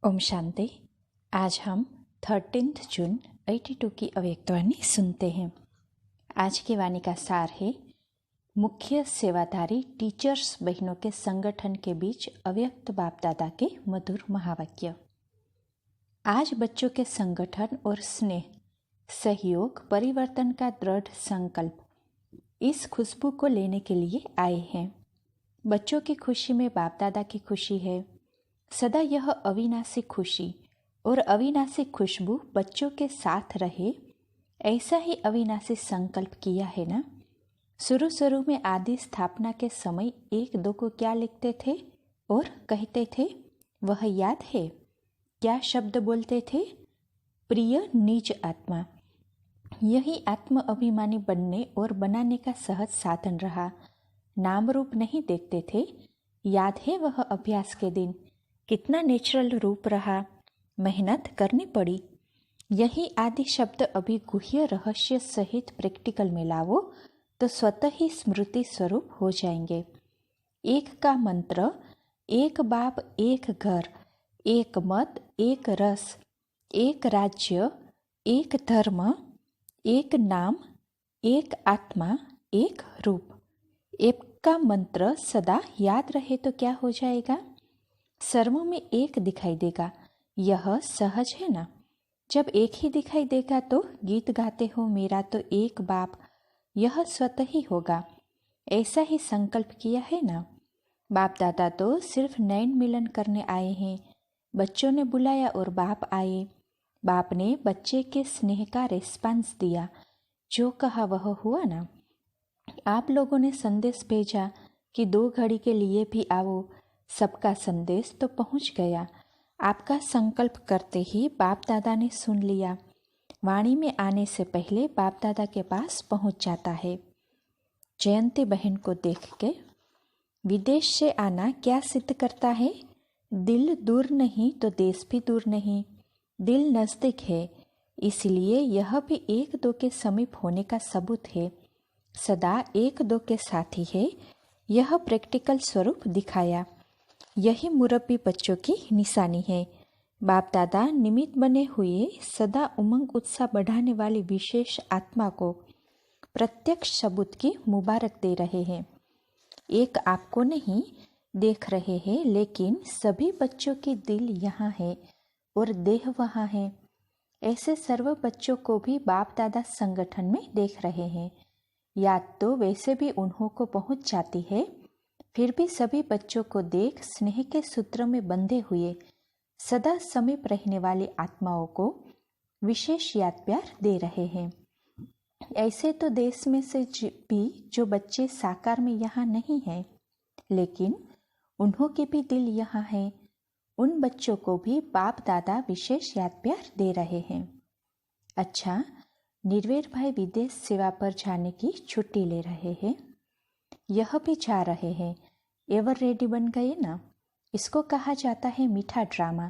ओम शांति। आज हम 13 जून 82 की अव्यक्तवाणी सुनते हैं। आज की वाणी का सार है मुख्य सेवाधारी टीचर्स बहनों के संगठन के बीच अव्यक्त बाप दादा के मधुर महावाक्य। आज बच्चों के संगठन और स्नेह, सहयोग, परिवर्तन का दृढ़ संकल्प इस खुशबू को लेने के लिए आए हैं। बच्चों की खुशी में बाप दादा की खुशी है। सदा यह अविनाशी खुशी और अविनाशी खुशबू बच्चों के साथ रहे, ऐसा ही अविनाशी संकल्प किया है ना। शुरू में आदि स्थापना के समय एक दो को क्या लिखते थे और कहते थे, वह याद है? क्या शब्द बोलते थे? प्रिय निज आत्मा। यही आत्म अभिमानी बनने और बनाने का सहज साधन रहा। नाम रूप नहीं देखते थे। याद है वह अभ्यास के दिन? कितना नेचुरल रूप रहा। मेहनत करनी पड़ी। यही आदि शब्द अभी गुह्य रहस्य सहित प्रैक्टिकल में लावो तो स्वतः ही स्मृति स्वरूप हो जाएंगे। एक का मंत्र, एक बाप, एक घर, एक मत, एक रस, एक राज्य, एक धर्म, एक नाम, एक आत्मा, एक रूप। एक का मंत्र सदा याद रहे तो क्या हो जाएगा? सर्वों में एक दिखाई देगा। यह सहज है ना। जब एक ही दिखाई देगा तो गीत गाते हो मेरा तो एक बाप, यह स्वतः ही होगा। ऐसा ही संकल्प किया है ना। बाप दादा तो सिर्फ नयन मिलन करने आए हैं। बच्चों ने बुलाया और बाप आए। बाप ने बच्चे के स्नेह का रिस्पांस दिया। जो कहा वह हुआ ना। आप लोगों ने संदेश भेजा कि 2 घड़ी के लिए भी आओ। सबका संदेश तो पहुंच गया। आपका संकल्प करते ही बाप दादा ने सुन लिया। वाणी में आने से पहले बाप दादा के पास पहुंच जाता है। जयंती बहन को देख के विदेश से आना क्या सिद्ध करता है? दिल दूर नहीं तो देश भी दूर नहीं। दिल नजदीक है, इसलिए यह भी 1-2 के समीप होने का सबूत है। सदा 1-2 के साथी है। यह प्रैक्टिकल स्वरूप दिखाया। यही मुरब्बी बच्चों की निशानी है। बाप दादा निमित्त बने हुए सदा उमंग उत्साह बढ़ाने वाली विशेष आत्मा को प्रत्यक्ष सबूत की मुबारक दे रहे हैं। एक आपको नहीं देख रहे हैं, लेकिन सभी बच्चों की दिल यहाँ है और देह वहाँ है। ऐसे सर्व बच्चों को भी बाप दादा संगठन में देख रहे हैं। याद तो वैसे भी उन्हों को पहुँच जाती है, फिर भी सभी बच्चों को देख स्नेह के सूत्र में बंधे हुए सदा समीप रहने वाली आत्माओं को विशेष याद प्यार दे रहे हैं। ऐसे तो देश में से भी जो बच्चे साकार में यहाँ नहीं हैं, लेकिन उन्हों के भी दिल यहाँ है। उन बच्चों को भी बाप दादा विशेष याद प्यार दे रहे हैं। अच्छा, निर्वेर भाई विदेश सेवा पर जाने की छुट्टी ले रहे हैं। यह भी जा रहे हैं। एवर रेडी बन गए ना। इसको कहा जाता है मीठा ड्रामा।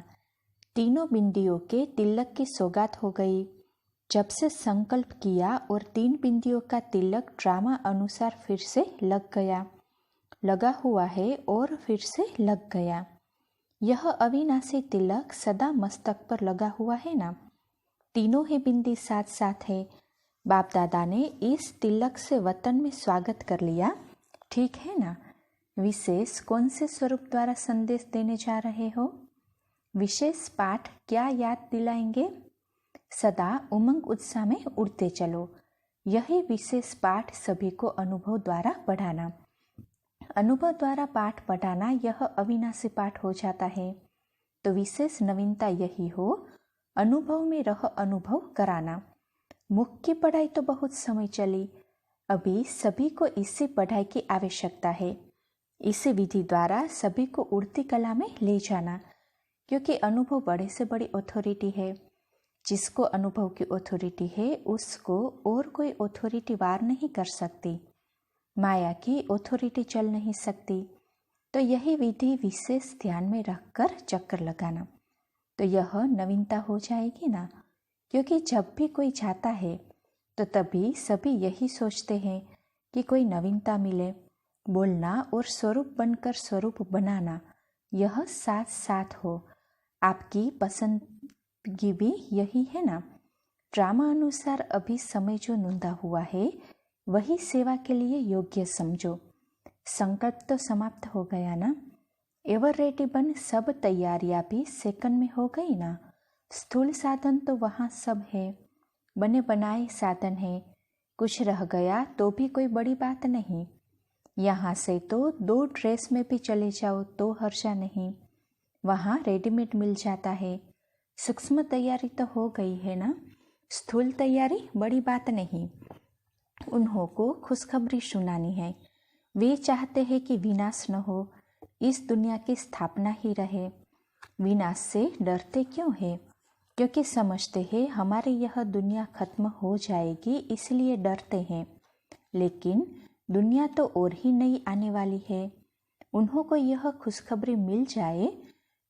तीनों बिंदियों के तिलक की सौगात हो गई। जब से संकल्प किया और 3 बिंदियों का तिलक ड्रामा अनुसार फिर से लग गया, लगा हुआ है और फिर से लग गया। यह अविनाशी तिलक सदा मस्तक पर लगा हुआ है ना। तीनों ही बिंदी साथ साथ है। बाप दादा ने इस तिलक से वतन में स्वागत कर लिया, ठीक है ना। विशेष कौन से स्वरूप द्वारा संदेश देने जा रहे हो? विशेष पाठ क्या याद दिलाएंगे? सदा उमंग उत्साह में उड़ते चलो। यही विशेष पाठ सभी को अनुभव द्वारा बढ़ाना। अनुभव द्वारा पाठ बढ़ाना यह अविनाशी पाठ हो जाता है। तो विशेष नवीनता यही हो, अनुभव में रह अनुभव कराना। मुख की पढ़ाई तो बहुत समय चली। अभी सभी को इसी पढ़ाई की आवश्यकता है। इसी विधि द्वारा सभी को उड़ती कला में ले जाना, क्योंकि अनुभव बड़े से बड़ी अथॉरिटी है। जिसको अनुभव की अथॉरिटी है उसको और कोई अथॉरिटी वार नहीं कर सकती। माया की अथॉरिटी चल नहीं सकती। तो यही विधि विशेष ध्यान में रखकर चक्कर लगाना, तो यह नवीनता हो जाएगी ना। क्योंकि जब भी कोई जाता है तो तभी सभी यही सोचते हैं कि कोई नवीनता मिले। बोलना और स्वरूप बनकर स्वरूप बनाना, यह साथ साथ हो। आपकी पसंदगी भी यही है ना। ड्रामा अनुसार अभी समय जो नूंदा हुआ है वही सेवा के लिए योग्य समझो। संकल्प तो समाप्त हो गया ना। एवर रेडी बन सब तैयारियां भी सेकंड में हो गई ना। स्थूल साधन तो वहाँ सब है, बने बनाए साधन है। कुछ रह गया तो भी कोई बड़ी बात नहीं। यहाँ से तो 2 ड्रेस में भी चले जाओ तो हर्जा नहीं, वहाँ रेडीमेड मिल जाता है। सूक्ष्म तैयारी तो हो गई है ना। स्थूल तैयारी बड़ी बात नहीं। उन्हों को खुशखबरी सुनानी है। वे चाहते हैं कि विनाश न हो, इस दुनिया की स्थापना ही रहे। विनाश से डरते क्यों है? क्योंकि समझते हैं हमारी यह दुनिया खत्म हो जाएगी, इसलिए डरते हैं। लेकिन दुनिया तो और ही नई आने वाली है। उन्हों को यह खुशखबरी मिल जाए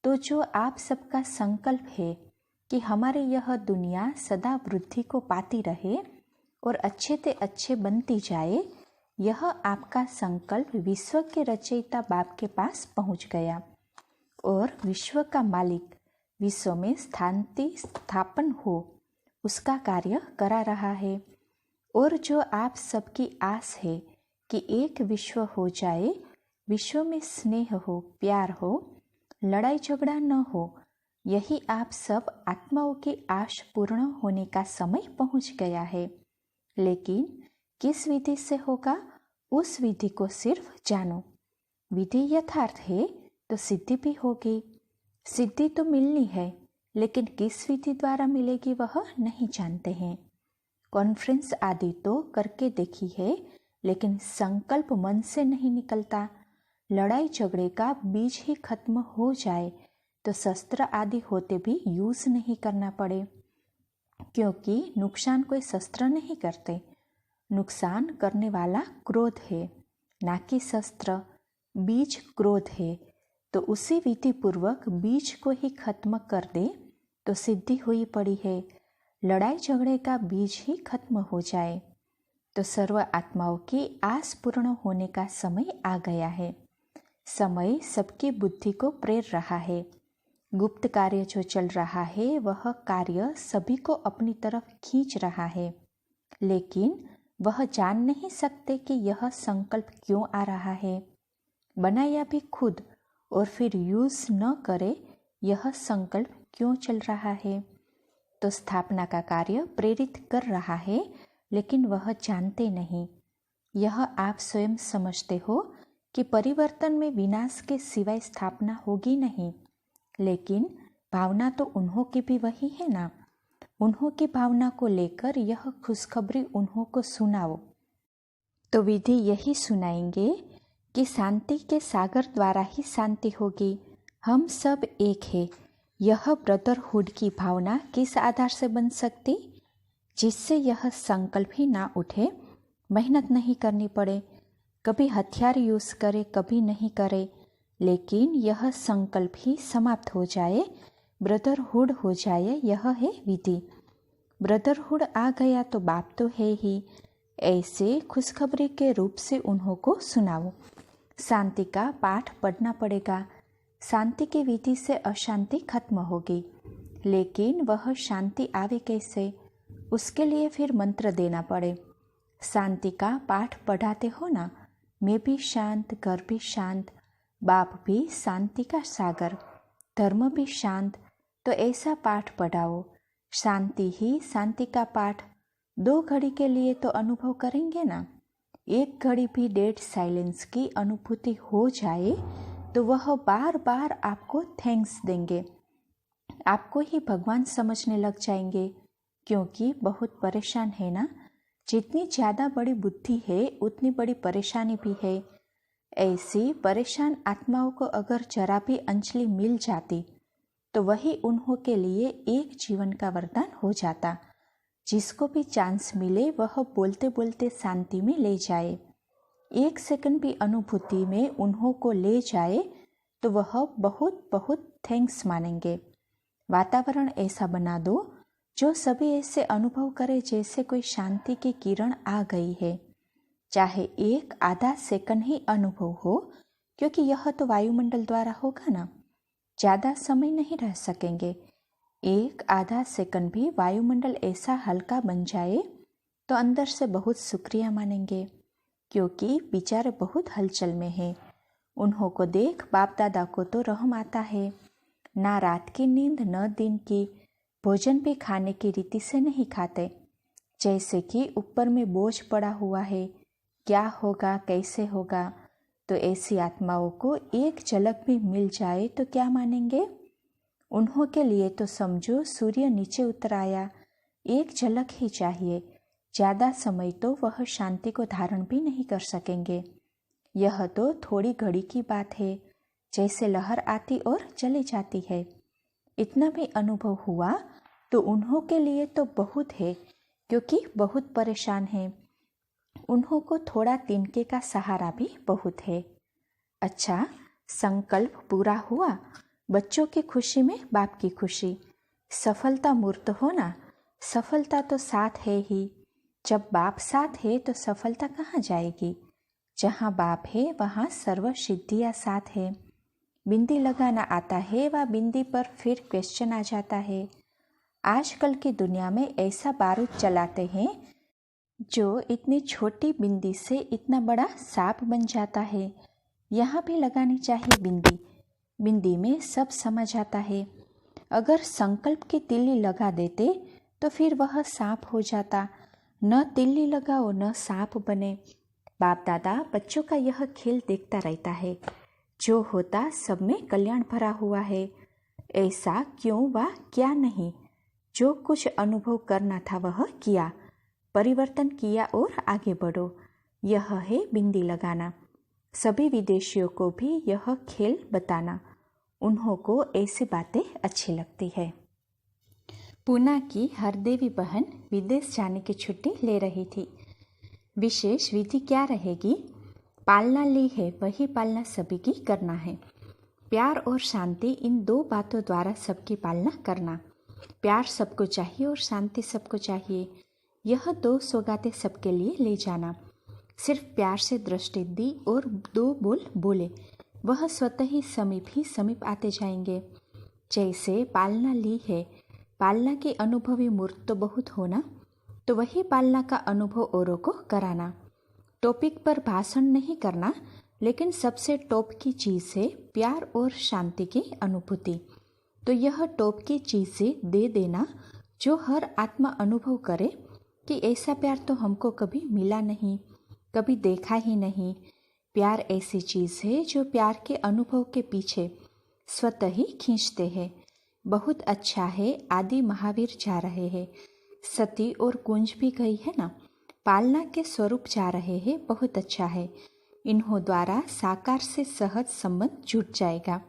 तो जो आप सबका संकल्प है कि हमारी यह दुनिया सदा वृद्धि को पाती रहे और अच्छे से अच्छे बनती जाए, यह आपका संकल्प विश्व के रचयिता बाप के पास पहुंच गया और विश्व का मालिक विश्व में शांति स्थापन हो उसका कार्य करा रहा है। और जो आप सबकी आस है कि एक विश्व हो जाए, विश्व में स्नेह हो, प्यार हो, लड़ाई झगड़ा न हो, यही आप सब आत्माओं की आश पूर्ण होने का समय पहुंच गया है। लेकिन किस विधि से होगा, उस विधि को सिर्फ जानो। विधि यथार्थ है तो सिद्धि भी होगी। सिद्धि तो मिलनी है, लेकिन किस विधि द्वारा मिलेगी वह नहीं जानते हैं। कॉन्फ्रेंस आदि तो करके देखी है, लेकिन संकल्प मन से नहीं निकलता। लड़ाई झगड़े का बीज ही खत्म हो जाए तो शस्त्र आदि होते भी यूज नहीं करना पड़े, क्योंकि नुकसान कोई शस्त्र नहीं करते। नुकसान करने वाला क्रोध है, ना कि शस्त्र। बीज क्रोध है, तो उसी विधि पूर्वक बीज को ही खत्म कर दे तो सिद्धि हुई पड़ी है। लड़ाई झगड़े का बीज ही खत्म हो जाए तो सर्व आत्माओं की आस पूर्ण होने का समय आ गया है। समय सबकी बुद्धि को प्रेर रहा है। गुप्त कार्य जो चल रहा है वह कार्य सभी को अपनी तरफ खींच रहा है, लेकिन वह जान नहीं सकते कि यह संकल्प क्यों आ रहा है। बनाया भी खुद और फिर यूज न करे, यह संकल्प क्यों चल रहा है। तो स्थापना का कार्य प्रेरित कर रहा है, लेकिन वह जानते नहीं। यह आप स्वयं समझते हो कि परिवर्तन में विनाश के सिवाय स्थापना होगी नहीं, लेकिन भावना तो उन्हों की भी वही है ना। उन्हों की भावना को लेकर यह खुशखबरी उन्हों को सुनाओ। तो विधि यही सुनाएंगे कि शांति के सागर द्वारा ही शांति होगी। हम सब एक है। यह ब्रदरहुड की भावना किस आधार से बन सकती? जिससे यह संकल्प ही ना उठे, मेहनत नहीं करनी पड़े, कभी हथियार यूज करे कभी नहीं करे, लेकिन यह संकल्प ही समाप्त हो जाए, ब्रदरहुड हो जाए, यह है विधि। ब्रदरहुड आ गया तो बाप तो है ही। ऐसे खुशखबरी के रूप से उन्हों को सुनाओ। शांति का पाठ पढ़ना पड़ेगा। शांति की विधि से अशांति खत्म होगी, लेकिन वह शांति आवे कैसे, उसके लिए फिर मंत्र देना पड़े। शांति का पाठ पढ़ाते हो ना, मैं भी शांत, घर भी शांत, बाप भी शांति का सागर, धर्म भी शांत, तो ऐसा पाठ पढ़ाओ। शांति ही शांति का पाठ 2 घड़ी के लिए तो अनुभव करेंगे ना। 1 घड़ी भी डेड साइलेंस की अनुभूति हो जाए तो वह बार बार आपको थैंक्स देंगे, आपको ही भगवान समझने लग जाएंगे, क्योंकि बहुत परेशान है ना। जितनी ज़्यादा बड़ी बुद्धि है उतनी बड़ी परेशानी भी है। ऐसी परेशान आत्माओं को अगर जरा भी अंजलि मिल जाती तो वही उन्हों के लिए एक जीवन का वरदान हो जाता। जिसको भी चांस मिले वह बोलते बोलते शांति में ले जाए। 1 सेकंड भी अनुभूति में उन्हों को ले जाए तो वह बहुत बहुत थैंक्स मानेंगे। वातावरण ऐसा बना दो जो सभी ऐसे अनुभव करे जैसे कोई शांति की किरण आ गई है, चाहे 1 आधा सेकंड ही अनुभव हो, क्योंकि यह तो वायुमंडल द्वारा होगा ना। ज़्यादा समय नहीं रह सकेंगे। एक आधा सेकंड भी वायुमंडल ऐसा हल्का बन जाए तो अंदर से बहुत शुक्रिया मानेंगे, क्योंकि बेचारे बहुत हलचल में हैं। उन्हों को देख बाप दादा को तो रहम आता है। ना रात की नींद न दिन की, भोजन भी खाने की रीति से नहीं खाते, जैसे कि ऊपर में बोझ पड़ा हुआ है, क्या होगा कैसे होगा। तो ऐसी आत्माओं को एक झलक भी मिल जाए तो क्या मानेंगे। उन्हों के लिए तो समझो सूर्य नीचे उतर आया, एक झलक ही चाहिए, ज़्यादा समय तो वह शांति को धारण भी नहीं कर सकेंगे। यह तो थोड़ी घड़ी की बात है, जैसे लहर आती और चली जाती है। इतना भी अनुभव हुआ तो उन्हों के लिए तो बहुत है, क्योंकि बहुत परेशान हैं। उन्हों को थोड़ा तिनके का सहारा भी बहुत है। अच्छा, संकल्प पूरा हुआ, बच्चों की खुशी में बाप की खुशी। सफलता मूर्त होना, सफलता तो साथ है ही। जब बाप साथ है तो सफलता कहाँ जाएगी। जहाँ बाप है वहाँ सर्व सिद्धियाँ साथ है। बिंदी लगाना आता है व बिंदी पर फिर क्वेश्चन आ जाता है। आजकल की दुनिया में ऐसा बारूद चलाते हैं जो इतनी छोटी बिंदी से इतना बड़ा सांप बन जाता है। यहाँ भी लगानी चाहिए बिंदी, बिंदी में सब समझ आता है। अगर संकल्प की तिल्ली लगा देते तो फिर वह सांप हो जाता। न तिल्ली लगाओ न सांप बने। बाप दादा बच्चों का यह खेल देखता रहता है। जो होता सब में कल्याण भरा हुआ है। ऐसा क्यों व क्या नहीं, जो कुछ अनुभव करना था वह किया, परिवर्तन किया और आगे बढ़ो। यह है बिंदी लगाना। सभी विदेशियों को भी यह खेल बताना। उन्हों को ऐसी बातें अच्छी लगती है। पूना की हरदेवी बहन विदेश जाने की छुट्टी ले रही थी। विशेष विधि क्या रहेगी? पालना ली है वही पालना सभी की करना है। प्यार और शांति, इन दो बातों द्वारा सबकी पालना करना। प्यार सबको चाहिए और शांति सबको चाहिए। यह दो सौगातें सबके लिए ले जाना। सिर्फ प्यार से दृष्टि दी और दो बोल बोले, वह स्वतः ही समीप आते जाएंगे। जैसे पालना ली है, पालना के अनुभवी मूर्त तो बहुत होना, तो वही पालना का अनुभव औरों को कराना। टॉपिक पर भाषण नहीं करना, लेकिन सबसे टॉप की चीज़ है प्यार और शांति की अनुभूति। तो यह टॉप की चीज़ें दे देना जो हर आत्मा अनुभव करे कि ऐसा प्यार तो हमको कभी मिला नहीं, कभी देखा ही नहीं। प्यार ऐसी चीज़ है जो प्यार के अनुभव के पीछे स्वतः ही खींचते हैं। बहुत अच्छा है, आदि महावीर जा रहे हैं, सती और कुंज भी गई है ना, पालना के स्वरूप जा रहे हैं, बहुत अच्छा है। इन्हों द्वारा साकार से सहज संबंध जुट जाएगा,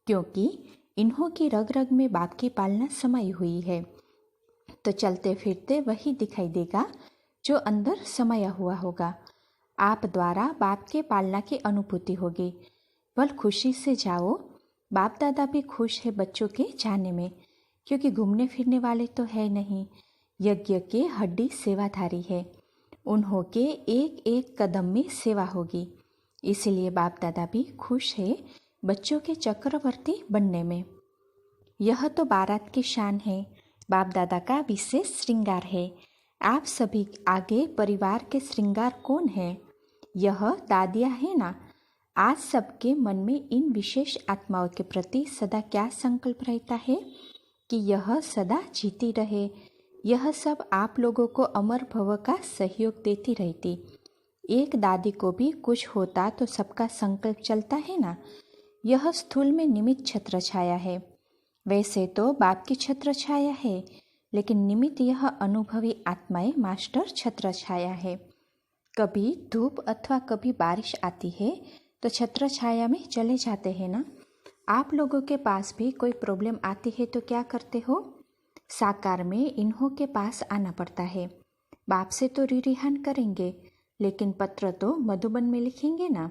क्योंकि इन्हों की रग रग में बाप की पालना समाई हुई है। तो चलते फिरते वही दिखाई देगा जो अंदर समाया हुआ होगा। आप द्वारा बाप के पालना की अनुभूति होगी। बल खुशी से जाओ। बाप दादा भी खुश है बच्चों के जाने में, क्योंकि घूमने फिरने वाले तो है नहीं। यज्ञ के हड्डी सेवाधारी है। उन्हों के एक एक कदम में सेवा होगी। इसलिए बाप दादा भी खुश है बच्चों के चक्रवर्ती बनने में। यह तो बारात की शान है, बाप दादा का विशेष श्रृंगार है। आप सभी आगे परिवार के श्रृंगार कौन है? यह दादियाँ है ना। आज सबके मन में इन विशेष आत्माओं के प्रति सदा क्या संकल्प रहता है कि यह सदा जीती रहे। यह सब आप लोगों को अमर भव का सहयोग देती रहती। एक दादी को भी कुछ होता तो सबका संकल्प चलता है ना। यह स्थूल में निमित्त छत्र छाया है। वैसे तो बाप की छत्र छाया है, लेकिन निमित्त यह अनुभवी आत्माएं मास्टर छत्र छाया है। कभी धूप अथवा कभी बारिश आती है तो छत्र छाया में चले जाते हैं ना। आप लोगों के पास भी कोई प्रॉब्लम आती है तो क्या करते हो? साकार में इन्हों के पास आना पड़ता है। बाप से तो रिहान करेंगे, लेकिन पत्र तो मधुबन में लिखेंगे ना।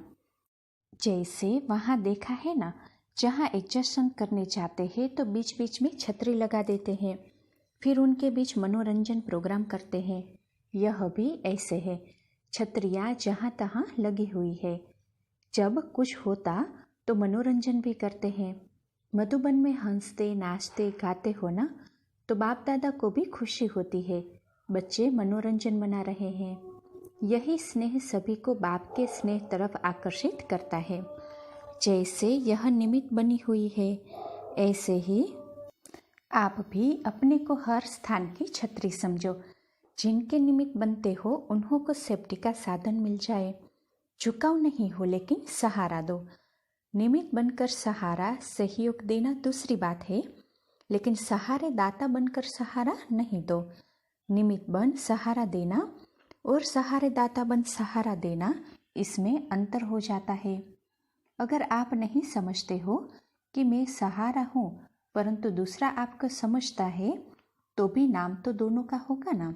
जैसे वहाँ देखा है ना, जहाँ एडजस्टमेंट करने जाते हैं तो बीच बीच में छतरी लगा देते हैं, फिर उनके बीच मनोरंजन प्रोग्राम करते हैं। यह भी ऐसे है, छतरियाँ जहाँ तहाँ लगी हुई है। जब कुछ होता तो मनोरंजन भी करते हैं। मधुबन में हंसते नाचते गाते हो ना, तो बाप दादा को भी खुशी होती है। बच्चे मनोरंजन मना रहे हैं। यही स्नेह सभी को बाप के स्नेह तरफ आकर्षित करता है। जैसे यह निमित्त बनी हुई है, ऐसे ही आप भी अपने को हर स्थान की छतरी समझो। जिनके निमित्त बनते हो उन्हों को सेफ्टी का साधन मिल जाए। झुकाव नहीं हो लेकिन सहारा दो। निमित्त बनकर सहारा सहयोग देना दूसरी बात है, लेकिन सहारे दाता बनकर सहारा नहीं दो। निमित्त बन सहारा देना और सहारे दाता बन सहारा देना, इसमें अंतर हो जाता है। अगर आप नहीं समझते हो कि मैं सहारा हूँ, परंतु दूसरा आपको समझता है, तो भी नाम तो दोनों का होगा ना।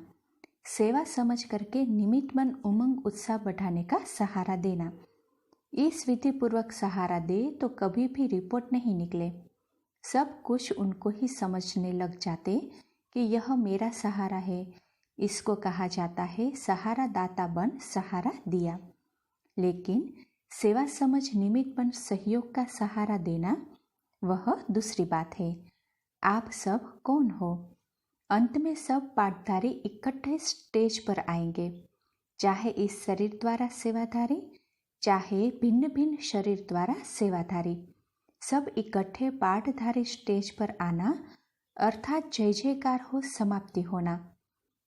सेवा समझ करके निमित्त बन उमंग उत्साह बढ़ाने का सहारा देना। इस विधि पूर्वक सहारा दे तो कभी भी रिपोर्ट नहीं निकले। सब कुछ उनको ही समझने लग जाते कि यह मेरा सहारा है। इसको कहा जाता है सहारा दाता बन सहारा दिया। लेकिन सेवा समझ निमित्त बन सहयोग का सहारा देना, वह दूसरी बात है। आप सब कौन हो? अंत में सब पाठधारी इकट्ठे स्टेज पर आएंगे, चाहे इस शरीर द्वारा सेवाधारी, चाहे भिन्न भिन्न शरीर द्वारा सेवाधारी। सब इकट्ठे पाठधारी स्टेज पर आना अर्थात जय जयकार हो समाप्ति होना,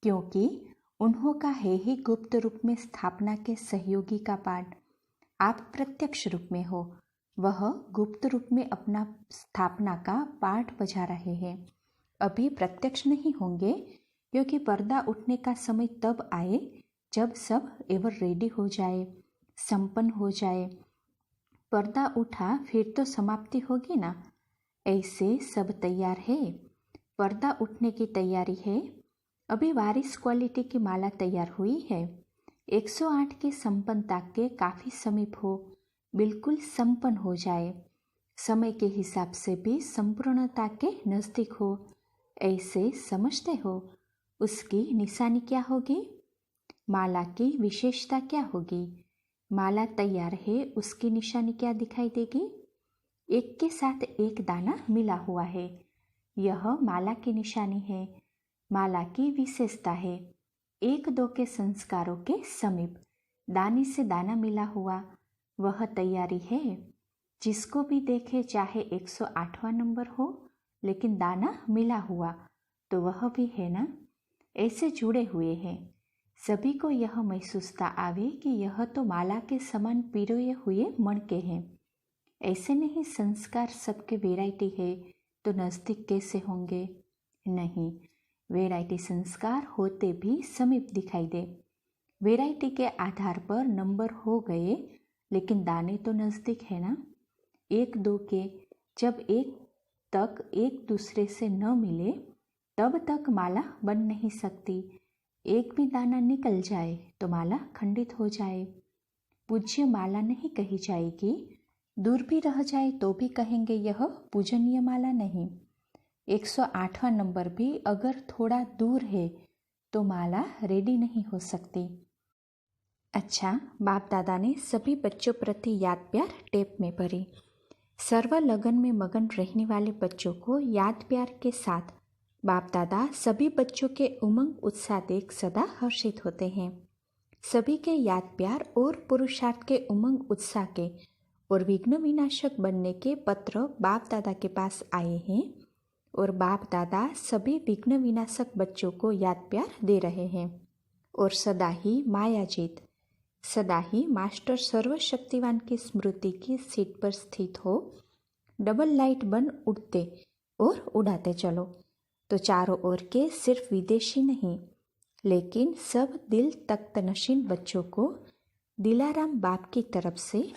क्योंकि उन्हों का है ही गुप्त रूप में स्थापना के सहयोगी का पाठ। आप प्रत्यक्ष रूप में हो, वह गुप्त रूप में अपना स्थापना का पाठ बजा रहे हैं। अभी प्रत्यक्ष नहीं होंगे, क्योंकि पर्दा उठने का समय तब आए जब सब एवर रेडी हो जाए, संपन्न हो जाए। पर्दा उठा फिर तो समाप्ति होगी ना। ऐसे सब तैयार है। पर्दा उठने की तैयारी है। अभी वारिस क्वालिटी की माला तैयार हुई है। 108 की संपन्नता के काफी समीप हो, बिल्कुल संपन्न हो जाए, समय के हिसाब से भी संपूर्णता के नजदीक हो। ऐसे समझते हो। उसकी निशानी क्या होगी? माला की विशेषता क्या होगी? माला तैयार है, उसकी निशानी क्या दिखाई देगी? एक के साथ एक दाना मिला हुआ है, यह माला की निशानी है। माला की विशेषता है, एक दो के संस्कारों के समीप दाने से दाना मिला हुआ, वह तैयारी है। जिसको भी देखे, चाहे 108वां नंबर हो, लेकिन दाना मिला हुआ, तो वह भी है ना। ऐसे जुड़े हुए हैं। सभी को यह महसूसता आवे कि यह तो माला के समान पिरोए हुए मणके हैं। ऐसे नहीं संस्कार सबके वैरायटी है तो नजदीक कैसे होंगे? नहीं, वैरायटी संस्कार होते भी समीप दिखाई दे। वैरायटी के आधार पर नंबर हो गए, लेकिन दाने तो नजदीक है ना। एक दो के जब एक तक एक दूसरे से न मिले, तब तक माला बन नहीं सकती। एक भी दाना निकल जाए तो माला खंडित हो जाए। पूज्य माला नहीं कही जाएगी, दूर भी रह जाए तो भी कहेंगे यह पूजनीय माला नहीं। 108वां नंबर भी अगर थोड़ा दूर है तो माला रेडी नहीं हो सकती। अच्छा, बाप दादा ने सभी बच्चों प्रति याद प्यार टेप में भरी। सर्व लगन में मगन रहने वाले बच्चों को याद प्यार के साथ बाप दादा सभी बच्चों के उमंग उत्साह देख सदा हर्षित होते हैं। सभी के याद प्यार और पुरुषार्थ के उमंग उत्साह के और विघ्न विनाशक बनने के पत्र बाप दादा के पास आए हैं, और बाप दादा सभी विघ्न विनाशक बच्चों को याद प्यार दे रहे हैं। और सदा ही मायाजीत, सदा ही मास्टर सर्वशक्तिवान की स्मृति की सीट पर स्थित हो, डबल लाइट बन उड़ते और उड़ाते चलो। तो चारों ओर के सिर्फ विदेशी नहीं, लेकिन सब दिल तख्त नशीन बच्चों को दिलाराम बाप की तरफ से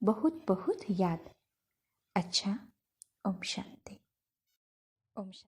बहुत बहुत याद। अच्छा, ओम शांति। ओम शांति।